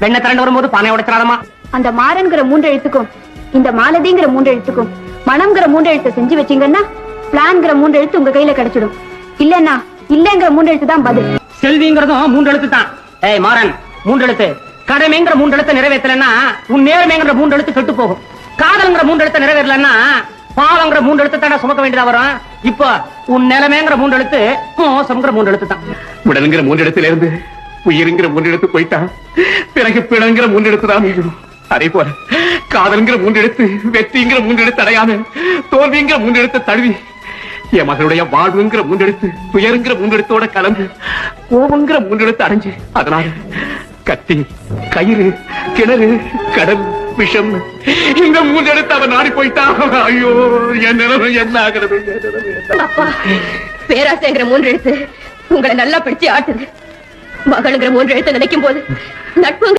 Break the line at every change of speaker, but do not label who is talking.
வெண்ண திரண்டு வரும்போது பானை உடைச்சிடாதமா.
அந்த மாறன்கிற 3 எழுத்துக்கும் இந்த மாலதிங்கிற 3 எழுத்துக்கும் மனம்ங்கிற 3 எழுத்தை செஞ்சு வச்சீங்கன்னா பிளான்ங்கிற 3 எழுத்து உங்க கையில கிடைச்சிடும். இல்லன்னா இல்லங்கிற 3 எழுத்து தான் பதில்.
செல்விங்கிறதும் 3 எழுத்து தான். ஏய் மாறன், 3 எழுத்து. கடமைங்கிற 3 எழுத்தை நிறைவேற்றலன்னா உன் நேர்மைங்கிற 3 எழுத்து கெட்டு போகும். காதல்ங்கிற 3 எழுத்தை நிறைவேறலன்னா பாவங்கிற 3 எழுத்து தானே சுமக்க வேண்டியதா வரும். இப்ப உன் நிலைமைங்கிற 3 எழுத்து மோசம்ங்கிற 3 எழுத்து தான்.
உடலுங்கிற 3 எழுத்துல இருந்து உயிருங்கிற 3 எழுத்து போயிட்டா பிறகு பிணங்கிற 3 எழுத்து தான் மீண்டும். அதே போல காதல்ங்கிற 3 எழுத்து வெற்றிங்கிற 3 எழுத்து அடையாம தோல்விங்கிற 3 எழுத்து தழுவி என் மகளுடைய வாழ்வுங்கிற 3 எழுத்து துயருங்கிற 3 எழுத்தோட கலந்து கோபங்கிற 3 எழுத்து அடைஞ்சு அதனால கத்தி கயிறு கிணறு கடல் விஷம் இந்த 3 எழுத்து அவன் நாடி போயிட்டா. ஐயோ என் நிலைமை என்ன ஆகிறது?
அப்பா, பேராசைங்கிற 3 எழுத்து உங்களை நல்லா பிடிச்சு ஆட்டுது. மகளுங்கிற 3 எழுத்து நினைக்கும் போது நட்பு